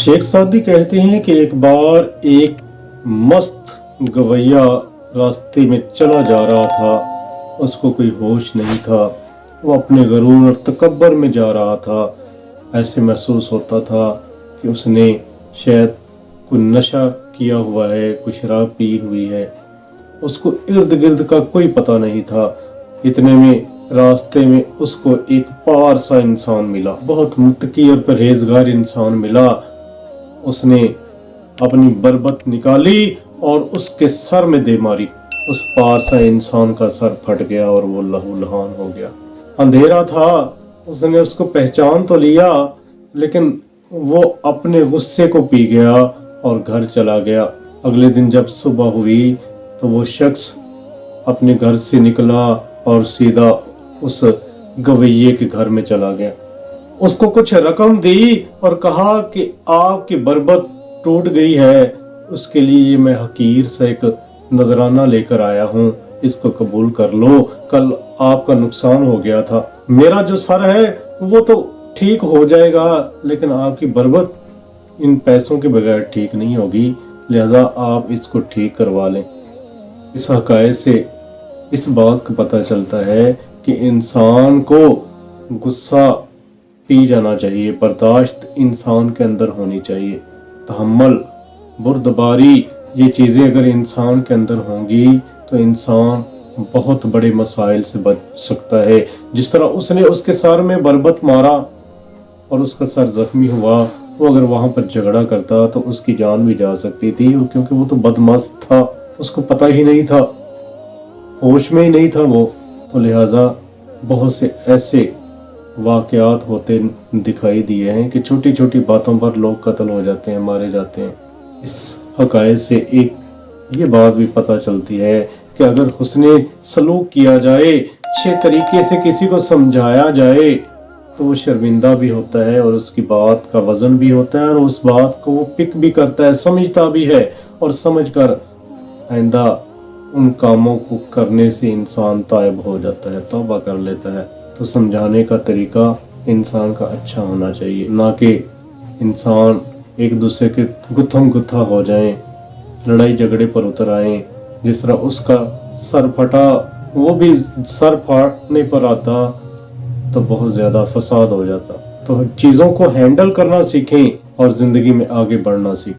शेख सादी कहते हैं कि एक बार एक मस्त गवैया रास्ते में चला जा रहा था। उसको कोई होश नहीं था। वो अपने गरूर और तकब्बर में जा रहा था। ऐसे महसूस होता था कि उसने शायद कोई नशा किया हुआ है, कोई शराब पी हुई है। उसको इर्द गिर्द का कोई पता नहीं था। इतने में रास्ते में उसको एक पार सा इंसान मिला, बहुत मुत्तकी और परहेजगार इंसान मिला। उसने अपनी बरबत निकाली और उसके सर में दे मारी। उस पार सा इंसान का सर फट गया और वो लहूलुहान हो गया। अंधेरा था, उसने उसको पहचान तो लिया, लेकिन वो अपने गुस्से को पी गया और घर चला गया। अगले दिन जब सुबह हुई तो वो शख्स अपने घर से निकला और सीधा उस गवैये के घर में चला गया। उसको कुछ रकम दी और कहा कि आपकी बरबत टूट गई है, उसके लिए मैं हकीर से एक नजराना लेकर आया हूँ, इसको कबूल कर लो। कल आपका नुकसान हो गया था, मेरा जो सर है वो तो ठीक हो जाएगा, लेकिन आपकी बरबत इन पैसों के बगैर ठीक नहीं होगी, लिहाजा आप इसको ठीक करवा लें। इस हकायत से इस बात का पता चलता है कि इंसान को गुस्सा पी जाना चाहिए, बर्दाश्त इंसान के अंदर होनी चाहिए, तहम्मुल, बुर्दबारी, ये चीज़ें अगर इंसान के अंदर होंगी तो इंसान बहुत बड़े मसाइल से बच सकता है। जिस तरह उसने उसके सर में बरबत मारा और उसका सर जख्मी हुआ, वो अगर वहाँ पर झगड़ा करता तो उसकी जान भी जा सकती थी, क्योंकि वो तो बदमस्त था, उसको पता ही नहीं था, होश में ही नहीं था वो। तो लिहाजा बहुत से ऐसे वाक़यात होते दिखाई दिए हैं कि छोटी छोटी बातों पर लोग कत्ल हो जाते हैं, मारे जाते हैं। इस हकायत से एक ये बात भी पता चलती है कि अगर हुस्ने सलूक किया जाए, अच्छे तरीके से किसी को समझाया जाए, तो वो शर्मिंदा भी होता है और उसकी बात का वजन भी होता है और उस बात को वो पिक भी करता है, समझता भी है, और समझकर आइंदा उन कामों को करने से इंसान तायब हो जाता है, तौबा कर लेता है। तो समझाने का तरीका इंसान का अच्छा होना चाहिए, ना कि इंसान एक दूसरे के गुत्थम गुत्था हो जाएं, लड़ाई झगड़े पर उतर आए। जिस तरह उसका सर फटा, वो भी सर फाड़ने पर आता तो बहुत ज़्यादा फसाद हो जाता। तो चीज़ों को हैंडल करना सीखें और ज़िंदगी में आगे बढ़ना सीखें।